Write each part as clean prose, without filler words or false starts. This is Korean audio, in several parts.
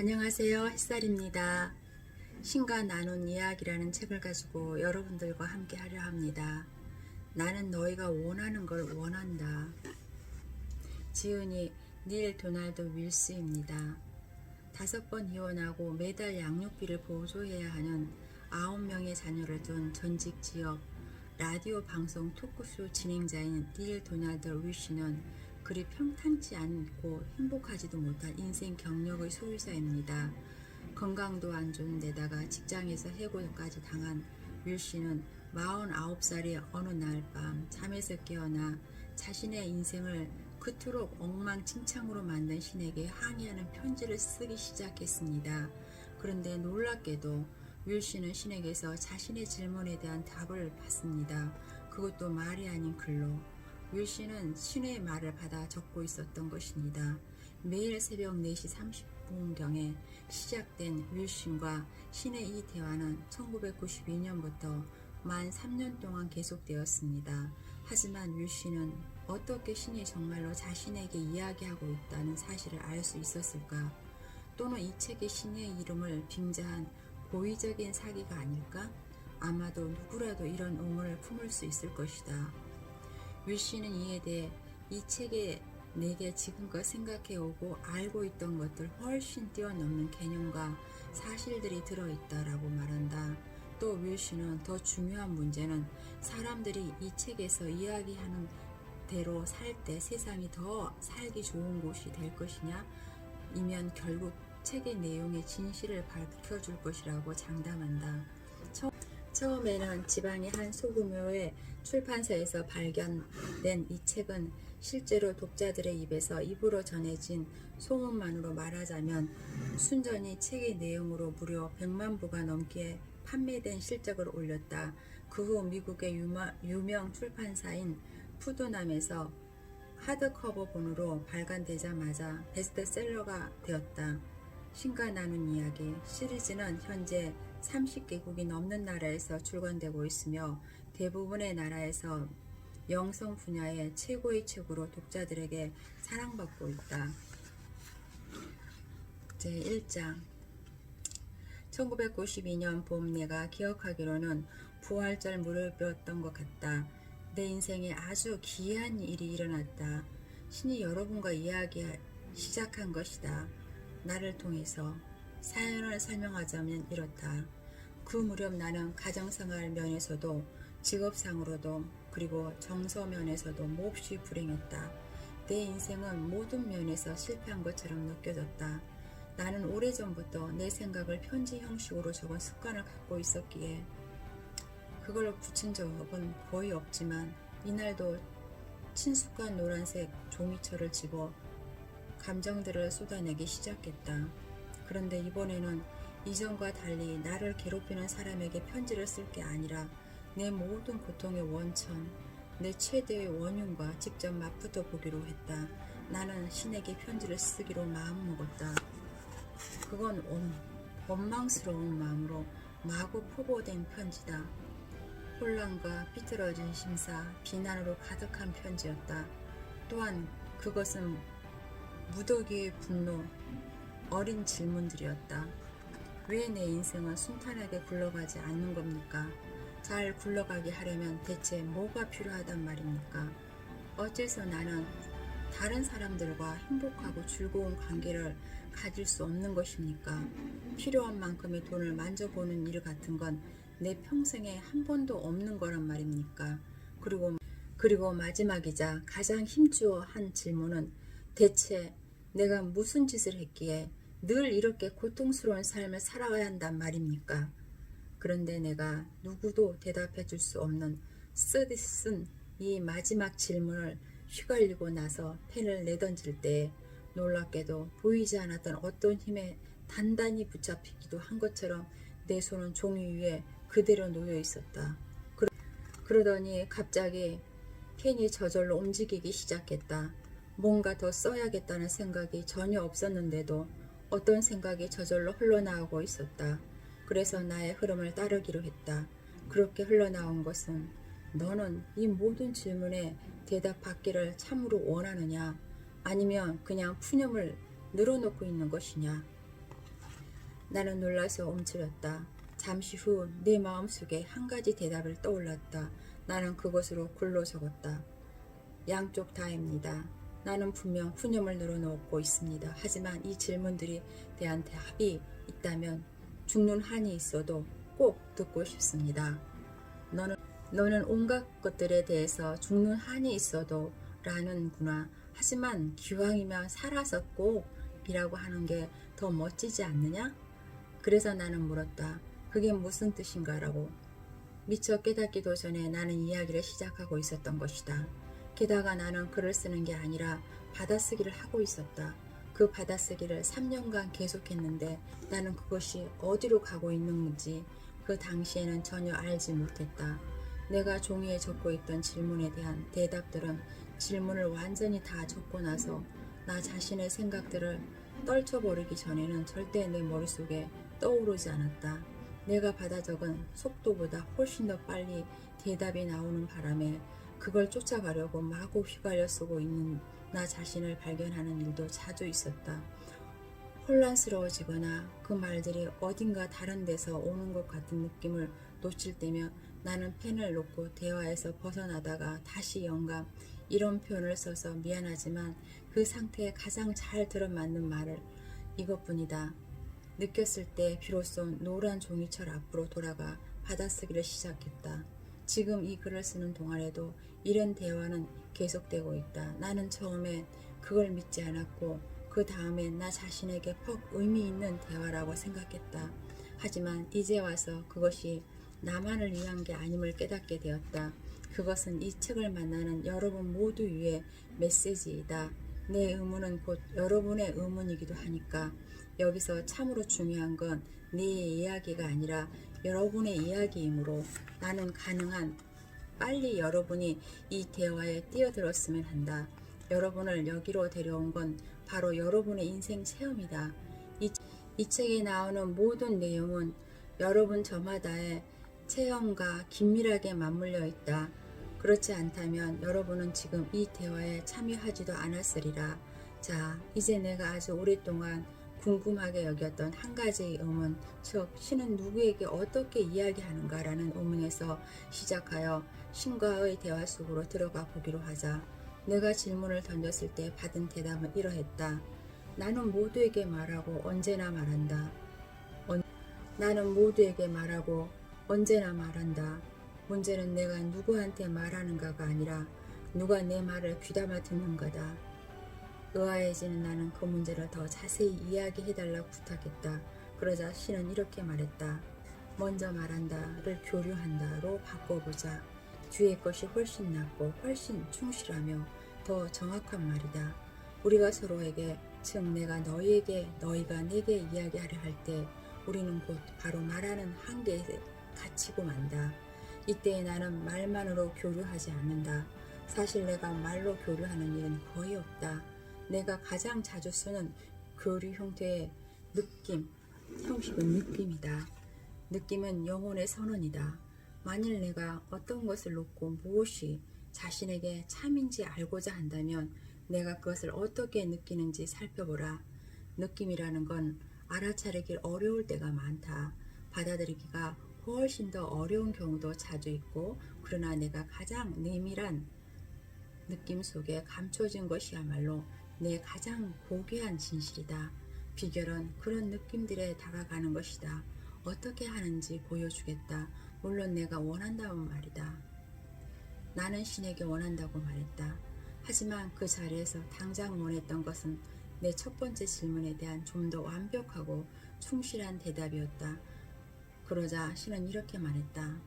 안녕하세요. 햇살입니다. 신과 나눈 이야기라는 책을 가지고 여러분들과 함께 하려 합니다. 나는 너희가 원하는 걸 원한다. 지은이 닐 도널드 윌스입니다. 5번 이혼하고 매달 양육비를 보조해야 하는 9명의 자녀를 둔 전직 지역 라디오 방송 토크쇼 진행자인 닐 도널드 윌스는 그리 평탄치 않고 행복하지도 못한 인생 경력의 소유자입니다. 건강도 안 좋은 데다가 직장에서 해고까지 당한 윌씨는 49살의 어느 날 밤 잠에서 깨어나 자신의 인생을 그토록 엉망진창으로 만든 신에게 항의하는 편지를 쓰기 시작했습니다. 그런데 놀랍게도 윌씨는 신에게서 자신의 질문에 대한 답을 받습니다. 그것도 말이 아닌 글로. 윌씨는 신의 말을 받아 적고 있었던 것입니다. 매일 새벽 4시 30분경에 시작된 윌슨과 신의 이 대화는 1992년부터 만 3년 동안 계속되었습니다. 하지만 윌슨은 어떻게 신이 정말로 자신에게 이야기하고 있다는 사실을 알 수 있었을까? 또는 이 책의 신의 이름을 빙자한 고의적인 사기가 아닐까? 아마도 누구라도 이런 의문을 품을 수 있을 것이다. 윌씨는 이에 대해 이 책에 내게 지금껏 생각해오고 알고 있던 것들 훨씬 뛰어넘는 개념과 사실들이 들어있다라고 말한다. 또 윌씨는 더 중요한 문제는 사람들이 이 책에서 이야기하는 대로 살 때 세상이 더 살기 좋은 곳이 될 것이냐 이면 결국 책의 내용의 진실을 밝혀줄 것이라고 장담한다. 처음에는 지방의 한 소규모의 출판사에서 발견된 이 책은 실제로 독자들의 입에서 입으로 전해진 소문만으로 말하자면 순전히 책의 내용으로 무려 100만 부가 넘게 판매된 실적을 올렸다. 그 후 미국의 유명 출판사인 푸드남에서 하드커버본으로 발간되자마자 베스트셀러가 되었다. 신과 나눈 이야기 시리즈는 현재 30개국이 넘는 나라에서 출간되고 있으며 대부분의 나라에서 영성 분야의 최고의 책으로 독자들에게 사랑받고 있다. 제1장 1992년 봄 내가 기억하기로는 부활절 무렵이었던 것 같다. 내 인생에 아주 기이한 일이 일어났다. 신이 여러분과 이야기 시작한 것이다. 나를 통해서 사연을 설명하자면 이렇다. 그 무렵 나는 가정생활 면에서도 직업상으로도 그리고 정서 면에서도 몹시 불행했다. 내 인생은 모든 면에서 실패한 것처럼 느껴졌다. 나는 오래전부터 내 생각을 편지 형식으로 적은 습관을 갖고 있었기에 그걸 붙인 적은 거의 없지만 이날도 친숙한 노란색 종이철을 집어 감정들을 쏟아내기 시작했다. 그런데 이번에는 이전과 달리 나를 괴롭히는 사람에게 편지를 쓸 게 아니라 내 모든 고통의 원천, 내 최대의 원흉과 직접 맞붙어 보기로 했다. 나는 신에게 편지를 쓰기로 마음먹었다. 그건 원망스러운 마음으로 마구 포보된 편지다. 혼란과 삐뚤어진 심사, 비난으로 가득한 편지였다. 또한 그것은 무더기의 분노, 어린 질문들이었다. 왜 내 인생은 순탄하게 굴러가지 않는 겁니까? 잘 굴러가게 하려면 대체 뭐가 필요하단 말입니까? 어째서 나는 다른 사람들과 행복하고 즐거운 관계를 가질 수 없는 것입니까? 필요한 만큼의 돈을 만져보는 일 같은 건 내 평생에 한 번도 없는 거란 말입니까? 그리고 마지막이자 가장 힘주어 한 질문은 대체 내가 무슨 짓을 했기에 늘 이렇게 고통스러운 삶을 살아가야 한단 말입니까? 그런데 내가 누구도 대답해 줄 수 없는 쓴 이 마지막 질문을 휘갈리고 나서 펜을 내던질 때에 놀랍게도 보이지 않았던 어떤 힘에 단단히 붙잡히기도 한 것처럼 내 손은 종이 위에 그대로 놓여 있었다. 그러더니 갑자기 펜이 저절로 움직이기 시작했다. 뭔가 더 써야겠다는 생각이 전혀 없었는데도 어떤 생각이 저절로 흘러나오고 있었다. 그래서 나의 흐름을 따르기로 했다. 그렇게 흘러나온 것은 너는 이 모든 질문에 대답받기를 참으로 원하느냐 아니면 그냥 푸념을 늘어놓고 있는 것이냐. 나는 놀라서 움츠렸다. 잠시 후 내 마음속에 한 가지 대답을 떠올랐다. 나는 그것으로 글로 적었다. 양쪽 다입니다. 나는 분명 푸념을 늘어놓고 있습니다. 하지만 이 질문들에 대한 답이 있다면 죽는 한이 있어도 꼭 듣고 싶습니다. 너는 온갖 것들에 대해서 죽는 한이 있어도 라는구나. 하지만 기왕이면 살아서 꼭 이라고 하는 게 더 멋지지 않느냐? 그래서 나는 물었다. 그게 무슨 뜻인가라고. 미처 깨닫기도 전에 나는 이야기를 시작하고 있었던 것이다. 게다가 나는 글을 쓰는 게 아니라 받아쓰기를 하고 있었다. 그 받아쓰기를 3년간 계속했는데 나는 그것이 어디로 가고 있는지 그 당시에는 전혀 알지 못했다. 내가 종이에 적고 있던 질문에 대한 대답들은 질문을 완전히 다 적고 나서 나 자신의 생각들을 떨쳐버리기 전에는 절대 내 머릿속에 떠오르지 않았다. 내가 받아 적은 속도보다 훨씬 더 빨리 대답이 나오는 바람에 그걸 쫓아가려고 마구 휘갈려 쓰고 있는 나 자신을 발견하는 일도 자주 있었다. 혼란스러워지거나 그 말들이 어딘가 다른 데서 오는 것 같은 느낌을 놓칠 때면 나는 펜을 놓고 대화에서 벗어나다가 다시 영감, 이런 표현을 써서 미안하지만 그 상태에 가장 잘 들어맞는 말을 이것뿐이다. 느꼈을 때 비로소 노란 종이철 앞으로 돌아가 받아쓰기를 시작했다. 지금 이 글을 쓰는 동안에도 이런 대화는 계속되고 있다. 나는 처음에 그걸 믿지 않았고 그 다음에 나 자신에게 퍽 의미 있는 대화라고 생각했다. 하지만 이제 와서 그것이 나만을 위한 게 아님을 깨닫게 되었다. 그것은 이 책을 만나는 여러분 모두 위의 메시지이다. 내 의문은 곧 여러분의 의문이기도 하니까 여기서 참으로 중요한 건 네 이야기가 아니라 여러분의 이야기이므로 나는 가능한 빨리 여러분이 이 대화에 뛰어들었으면 한다. 여러분을 여기로 데려온 건 바로 여러분의 인생 체험이다. 이 책에 나오는 모든 내용은 여러분 저마다의 체험과 긴밀하게 맞물려 있다. 그렇지 않다면 여러분은 지금 이 대화에 참여하지도 않았으리라. 자, 이제 내가 아주 오랫동안 궁금하게 여겼던 한 가지의 의문, 즉 신은 누구에게 어떻게 이야기하는가라는 의문에서 시작하여 신과의 대화 속으로 들어가 보기로 하자. 내가 질문을 던졌을 때 받은 대답은 이러했다. 나는 모두에게 말하고 언제나 말한다. 나는 모두에게 말하고 언제나 말한다. 문제는 내가 누구한테 말하는가가 아니라 누가 내 말을 귀담아 듣는가다. 의아해지는 나는 그 문제를 더 자세히 이야기해달라고 부탁했다. 그러자 신은 이렇게 말했다. 먼저 말한다를 교류한다로 바꿔보자. 뒤에 것이 훨씬 낫고 훨씬 충실하며 더 정확한 말이다. 우리가 서로에게, 즉 내가 너희에게, 너희가 내게 이야기하려 할 때 우리는 곧 바로 말하는 한계에 갇히고 만다. 이때 나는 말만으로 교류하지 않는다. 사실 내가 말로 교류하는 일은 거의 없다. 내가 가장 자주 쓰는 교류 형태의 형식은 느낌이다. 느낌은 영혼의 선언이다. 만일 내가 어떤 것을 놓고 무엇이 자신에게 참인지 알고자 한다면 내가 그것을 어떻게 느끼는지 살펴보라. 느낌이라는 건 알아차리기 어려울 때가 많다. 받아들이기가 훨씬 더 어려운 경우도 자주 있고, 그러나 내가 가장 내밀한 느낌 속에 감춰진 것이야말로 내 가장 고귀한 진실이다. 비결은 그런 느낌들에 다가가는 것이다. 어떻게 하는지 보여주겠다. 물론 내가 원한다면 말이다. 나는 신에게 원한다고 말했다. 하지만 그 자리에서 당장 원했던 것은 내 첫 번째 질문에 대한 좀 더 완벽하고 충실한 대답이었다. 그러자 신은 이렇게 말했다.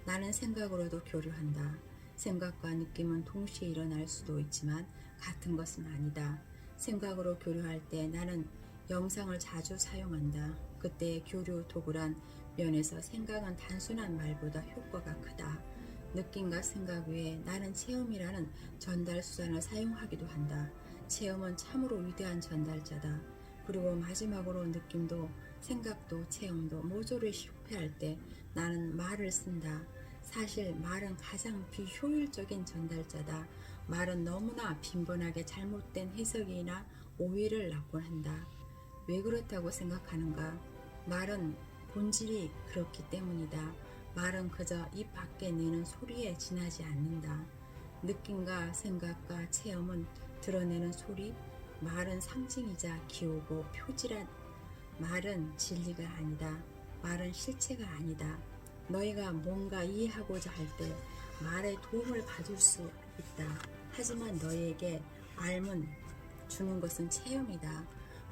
나는 생각으로도 교류한다. 생각과 느낌은 동시에 일어날 수도 있지만 같은 것은 아니다. 생각으로 교류할 때 나는 영상을 자주 사용한다. 그때의 교류 도구란 면에서 생각은 단순한 말보다 효과가 크다. 느낌과 생각 외에 나는 체험이라는 전달 수단을 사용하기도 한다. 체험은 참으로 위대한 전달자다. 그리고 마지막으로 느낌도 생각도 체험도 모조리 실패할 때 나는 말을 쓴다. 사실 말은 가장 비효율적인 전달자다. 말은 너무나 빈번하게 잘못된 해석이나 오해를 낳곤 한다. 왜 그렇다고 생각하는가? 말은 본질이 그렇기 때문이다. 말은 그저 입 밖에 내는 소리에 지나지 않는다. 느낌과 생각과 체험은 드러내는 소리, 말은 상징이자 기호고 표지란. 말은 진리가 아니다. 말은 실체가 아니다. 너희가 뭔가 이해하고자 할 때 말의 도움을 받을 수 있다. 하지만 너희에게 알문 주는 것은 체험이다.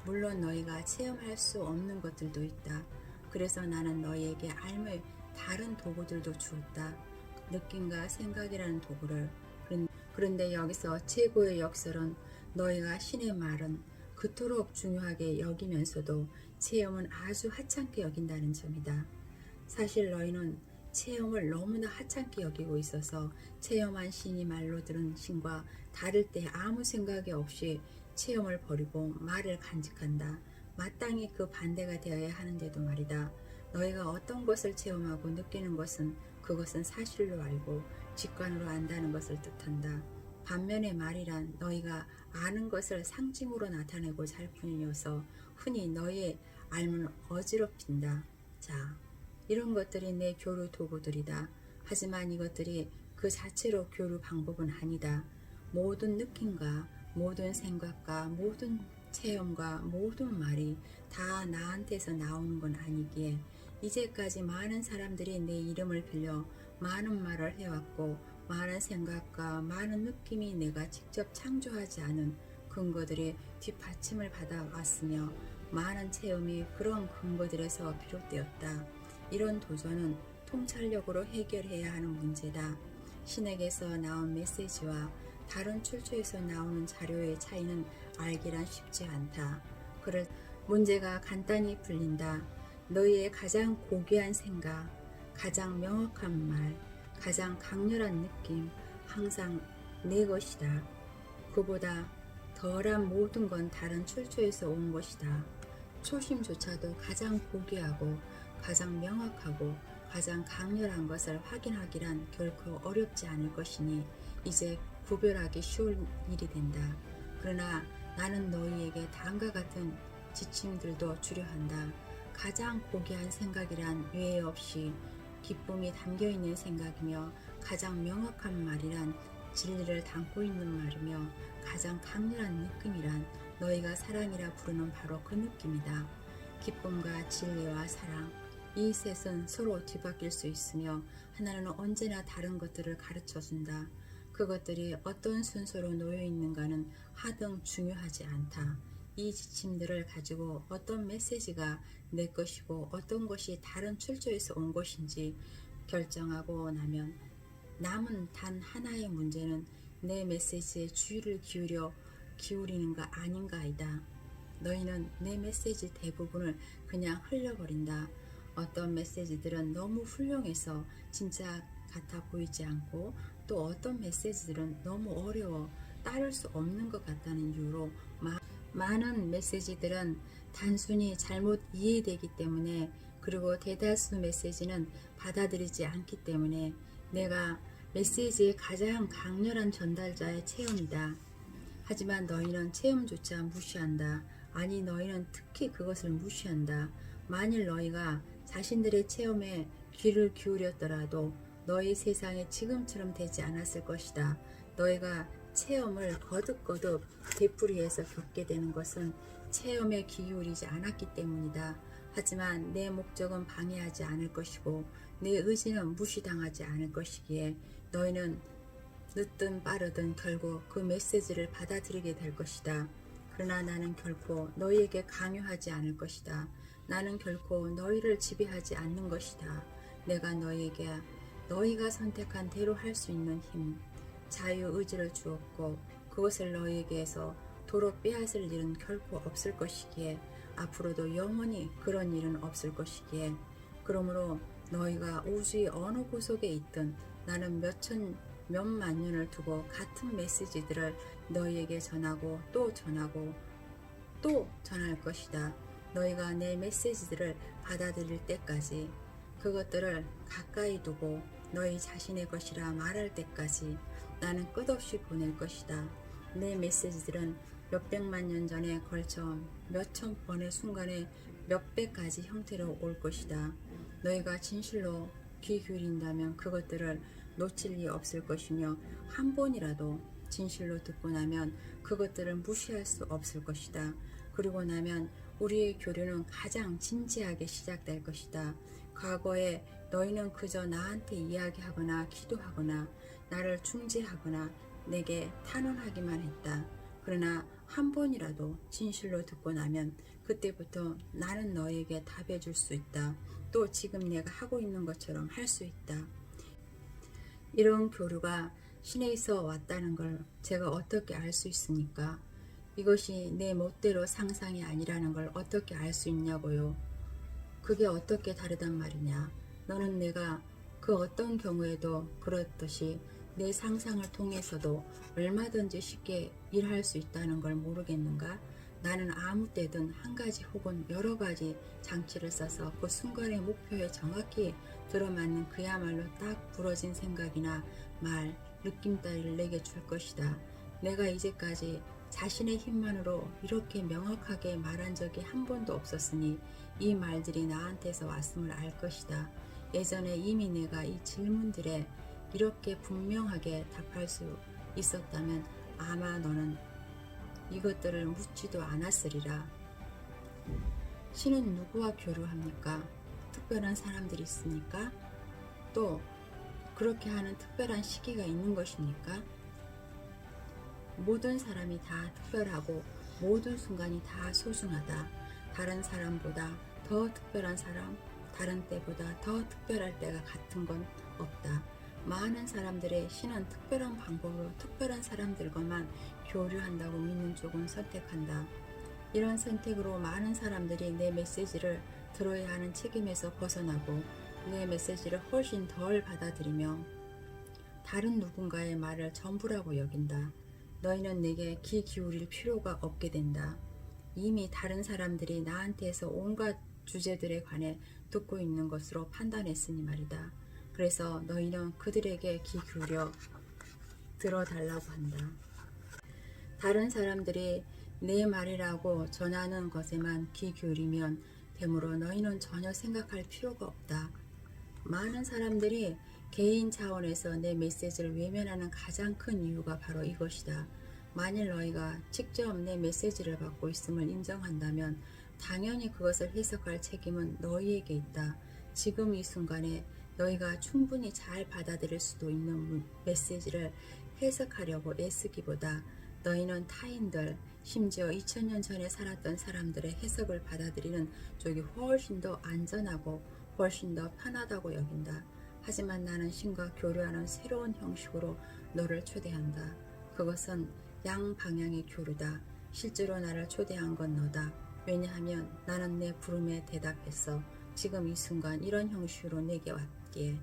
물론 너희가 체험할 수 없는 것들도 있다. 그래서 나는 너희에게 알물 다른 도구들도 주었다. 느낌과 생각이라는 도구를. 그런데 여기서 최고의 역설은 너희가 신의 말은 그토록 중요하게 여기면서도 체험은 아주 하찮게 여긴다는 점이다. 사실 너희는 체험을 너무나 하찮게 여기고 있어서 체험한 신이 말로 들은 신과 다를 때 아무 생각이 없이 체험을 버리고 말을 간직한다. 마땅히 그 반대가 되어야 하는데도 말이다. 너희가 어떤 것을 체험하고 느끼는 것은 그것은 사실로 알고 직관으로 안다는 것을 뜻한다. 반면에 말이란 너희가 아는 것을 상징으로 나타내고자 할 뿐이어서 흔히 너희의 알면 어지럽힌다. 자, 이런 것들이 내 교류 도구들이다. 하지만 이것들이 그 자체로 교류 방법은 아니다. 모든 느낌과 모든 생각과 모든 체험과 모든 말이 다 나한테서 나오는 건 아니기에 이제까지 많은 사람들이 내 이름을 빌려 많은 말을 해왔고 많은 생각과 많은 느낌이 내가 직접 창조하지 않은 근거들이 뒷받침을 받아왔으며 많은 체험이 그런 근거들에서 비롯되었다. 이런 도전은 통찰력으로 해결해야 하는 문제다. 신에게서 나온 메시지와 다른 출처에서 나오는 자료의 차이는 알기란 쉽지 않다. 그럴 문제가 간단히 풀린다. 너희의 가장 고귀한 생각, 가장 명확한 말, 가장 강렬한 느낌, 항상 내 것이다. 그보다 덜한 모든 건 다른 출처에서 온 것이다. 초심조차도 가장 고귀하고 가장 명확하고 가장 강렬한 것을 확인하기란 결코 어렵지 않을 것이니 이제 구별하기 쉬운 일이 된다. 그러나 나는 너희에게 다음과 같은 지침들도 주려 한다. 가장 고귀한 생각이란 외에 없이 기쁨이 담겨있는 생각이며 가장 명확한 말이란 진리를 담고 있는 말이며 가장 강렬한 느낌이란 너희가 사랑이라 부르는 바로 그 느낌이다. 기쁨과 진리와 사랑, 이 셋은 서로 뒤바뀔 수 있으며 하나는 언제나 다른 것들을 가르쳐준다. 그것들이 어떤 순서로 놓여 있는가는 하등 중요하지 않다. 이 지침들을 가지고 어떤 메시지가 내 것이고 어떤 것이 다른 출처에서 온 것인지 결정하고 나면 남은 단 하나의 문제는 내 메시지에 주의를 기울이는가 아닌가이다. 너희는 내 메시지 대부분을 그냥 흘려버린다. 어떤 메시지들은 너무 훌륭해서 진짜 같아 보이지 않고 또 어떤 메시지들은 너무 어려워 따를 수 없는 것 같다는 이유로 많은 메시지들은 단순히 잘못 이해되기 때문에 그리고 대다수 메시지는 받아들이지 않기 때문에 내가 메시지의 가장 강렬한 전달자의 체험이다. 하지만 너희는 체험조차 무시한다. 아니 너희는 특히 그것을 무시한다. 만일 너희가 자신들의 체험에 귀를 기울였더라도 너희 세상이 지금처럼 되지 않았을 것이다. 너희가 체험을 거듭거듭 되풀이해서 겪게 되는 것은 체험에 기울이지 않았기 때문이다. 하지만 내 목적은 방해하지 않을 것이고 내 의지는 무시당하지 않을 것이기에 너희는 늦든 빠르든 결국 그 메시지를 받아들이게 될 것이다. 그러나 나는 결코 너희에게 강요하지 않을 것이다. 나는 결코 너희를 지배하지 않는 것이다. 내가 너희에게 너희가 선택한 대로 할 수 있는 힘, 자유의지를 주었고 그것을 너희에게서 도로 빼앗을 일은 결코 없을 것이기에 앞으로도 영원히 그런 일은 없을 것이기에 그러므로 너희가 우주의 어느 구석에 있든 나는 몇만 년을 두고 같은 메시지들을 너희에게 전하고 또 전하고 또 전할 것이다. 너희가 내 메시지들을 받아들일 때까지 그것들을 가까이 두고 너희 자신의 것이라 말할 때까지 나는 끝없이 보낼 것이다. 내 메시지들은 몇백만 년 전에 걸쳐 몇천 번의 순간에 몇백 가지 형태로 올 것이다. 너희가 진실로 귀 기울인다면 그것들을 놓칠 리 없을 것이며 한 번이라도 진실로 듣고 나면 그것들을 무시할 수 없을 것이다. 그리고 나면 우리의 교류는 가장 진지하게 시작될 것이다. 과거에 너희는 그저 나한테 이야기하거나 기도하거나 나를 중재하거나 내게 탄원하기만 했다. 그러나 한 번이라도 진실로 듣고 나면 그때부터 나는 너에게 답해 줄 수 있다. 또 지금 내가 하고 있는 것처럼 할 수 있다. 이런 교류가 신에서 왔다는 걸 제가 어떻게 알 수 있습니까? 이것이 내 멋대로 상상이 아니라는 걸 어떻게 알 수 있냐고요. 그게 어떻게 다르단 말이냐. 너는 내가 그 어떤 경우에도 그렇듯이 내 상상을 통해서도 얼마든지 쉽게 일할 수 있다는 걸 모르겠는가? 나는 아무 때든 한 가지 혹은 여러 가지 장치를 써서 그 순간의 목표에 정확히 들어맞는 그야말로 딱 부러진 생각이나 말, 느낌 따위를 내게 줄 것이다. 내가 이제까지 자신의 힘만으로 이렇게 명확하게 말한 적이 한 번도 없었으니 이 말들이 나한테서 왔음을 알 것이다. 예전에 이미 내가 이 질문들에 이렇게 분명하게 답할 수 있었다면 아마 너는 이것들을 묻지도 않았으리라. 신은 누구와 교류합니까? 특별한 사람들이 있습니까? 또 그렇게 하는 특별한 시기가 있는 것입니까? 모든 사람이 다 특별하고 모든 순간이 다 소중하다. 다른 사람보다 더 특별한 사람, 다른 때보다 더 특별할 때가 같은 건 없다. 많은 사람들의 신은 특별한 방법으로 특별한 사람들과만 교류한다고 믿는 쪽은 선택한다. 이런 선택으로 많은 사람들이 내 메시지를 들어야 하는 책임에서 벗어나고 내 메시지를 훨씬 덜 받아들이며 다른 누군가의 말을 전부라고 여긴다. 너희는 내게 귀 기울일 필요가 없게 된다. 이미 다른 사람들이 나한테서 온갖 주제들에 관해 듣고 있는 것으로 판단했으니 말이다. 그래서 너희는 그들에게 귀 기울여 들어달라고 한다. 다른 사람들이 내 말이라고 전하는 것에만 귀 기울이면 되므로 너희는 전혀 생각할 필요가 없다. 많은 사람들이 개인 차원에서 내 메시지를 외면하는 가장 큰 이유가 바로 이것이다. 만일 너희가 직접 내 메시지를 받고 있음을 인정한다면 당연히 그것을 해석할 책임은 너희에게 있다. 지금 이 순간에 너희가 충분히 잘 받아들일 수도 있는 메시지를 해석하려고 애쓰기보다 너희는 타인들, 심지어 2000년 전에 살았던 사람들의 해석을 받아들이는 쪽이 훨씬 더 안전하고 훨씬 더 편하다고 여긴다. 하지만 나는 신과 교류하는 새로운 형식으로 너를 초대한다. 그것은 양방향의 교류다. 실제로 나를 초대한 건 너다. 왜냐하면 나는 내 부름에 대답했어. 지금 이 순간 이런 형식으로 내게 왔기에.